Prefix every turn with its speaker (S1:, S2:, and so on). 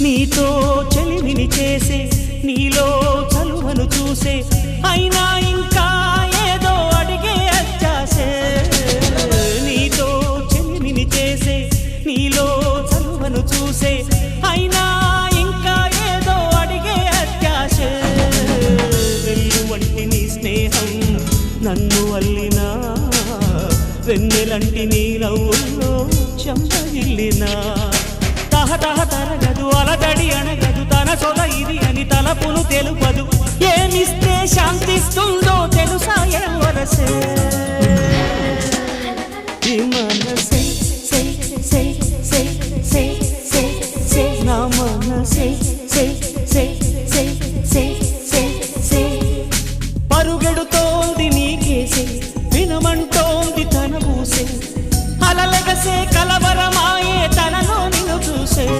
S1: నీతో చెలిమిని చేసే నీలో చలువను చూసే అయినా ఇంకా ఏదో అడిగే అత్యాసే నీతో చెలిమిని చేసే నీలో చలువను చూసే అయినా ఇంకా ఏదో అడిగే అత్యాసే వెళ్ళు వంటి నీ స్నేహం నన్ను అల్లినా వెన్నెలంటి నీ నవ్వుల్లో చెంపగిల్లినా తహతహ తరగదు అలదడి అనగదు తన సొల ఇది అని తలపును తెలుపదు ఏమిస్తే శాంతిస్తుందో తెలుసా ఏ వరసే